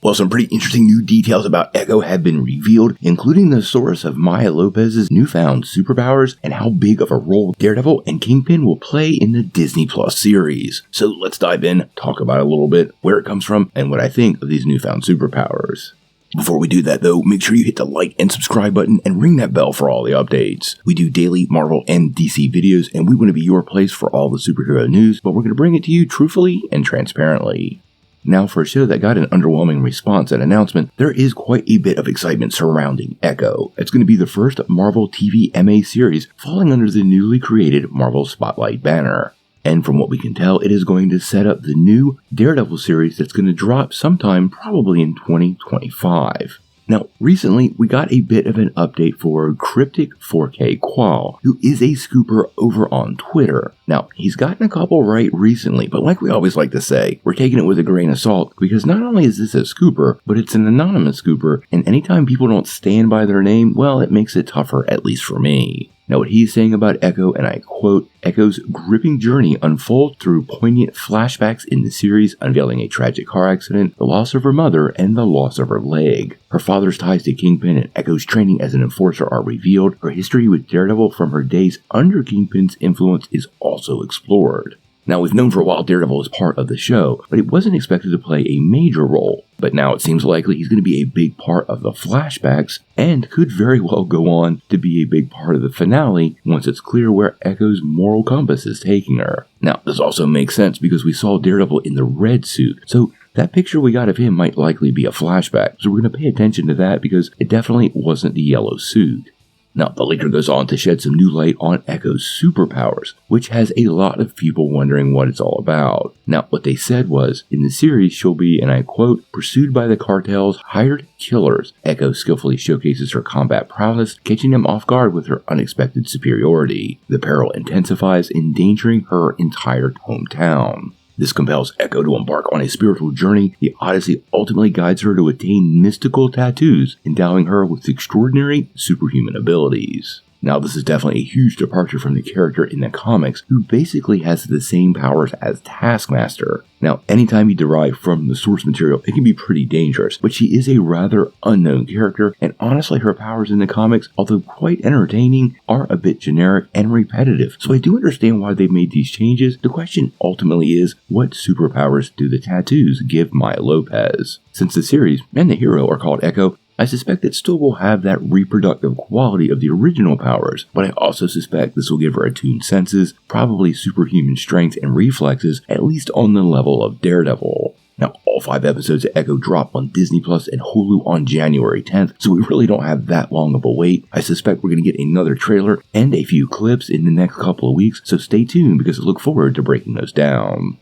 Well, some pretty interesting new details about Echo have been revealed, including the source of Maya Lopez's newfound superpowers and how big of a role Daredevil and Kingpin will play in the Disney Plus series. So let's dive in, talk about it a little bit, where it comes from, and what I think of these newfound superpowers. Before we do that though, make sure you hit the like and subscribe button and ring that bell for all the updates. We do daily Marvel and DC videos, and we want to be your place for all the superhero news, but we're going to bring it to you truthfully and transparently. Now, for a show that got an underwhelming response and announcement, there is quite a bit of excitement surrounding Echo. It's going to be the first Marvel TV MA series falling under the newly created Marvel Spotlight banner. And from what we can tell, it is going to set up the new Daredevil series that's going to drop sometime probably in 2025. Now, recently, we got a bit of an update for Cryptic 4K Qual, who is a scooper over on Twitter. Now, he's gotten a couple right recently, but like we always like to say, we're taking it with a grain of salt, because not only is this a scooper, but it's an anonymous scooper, and anytime people don't stand by their name, well, it makes it tougher, at least for me. Now, what he's saying about Echo, and I quote, Echo's gripping journey unfolds through poignant flashbacks in the series, unveiling a tragic car accident, the loss of her mother, and the loss of her leg. Her father's ties to Kingpin and Echo's training as an enforcer are revealed. Her history with Daredevil from her days under Kingpin's influence is also explored. Now, we've known for a while Daredevil is part of the show, but he wasn't expected to play a major role. But now it seems likely he's going to be a big part of the flashbacks, and could very well go on to be a big part of the finale once it's clear where Echo's moral compass is taking her. Now, this also makes sense because we saw Daredevil in the red suit, so that picture we got of him might likely be a flashback, so we're going to pay attention to that because it definitely wasn't the yellow suit. Now, the leaker goes on to shed some new light on Echo's superpowers, which has a lot of people wondering what it's all about. Now, what they said was, in the series, she'll be, and I quote, pursued by the cartel's hired killers. Echo skillfully showcases her combat prowess, catching them off guard with her unexpected superiority. The peril intensifies, endangering her entire hometown. This compels Echo to embark on a spiritual journey. The Odyssey ultimately guides her to attain mystical tattoos, endowing her with extraordinary superhuman abilities. Now, this is definitely a huge departure from the character in the comics, who basically has the same powers as Taskmaster. Now, anytime you derive from the source material, it can be pretty dangerous, but she is a rather unknown character, and honestly, her powers in the comics, although quite entertaining, are a bit generic and repetitive. So I do understand why they've made these changes. The question ultimately is, what superpowers do the tattoos give Maya Lopez? Since the series and the hero are called Echo, I suspect it still will have that reproductive quality of the original powers, but I also suspect this will give her attuned senses, probably superhuman strength and reflexes, at least on the level of Daredevil. Now, all 5 episodes of Echo drop on Disney Plus and Hulu on January 10th, so we really don't have that long of a wait. I suspect we're going to get another trailer and a few clips in the next couple of weeks, so stay tuned because I look forward to breaking those down.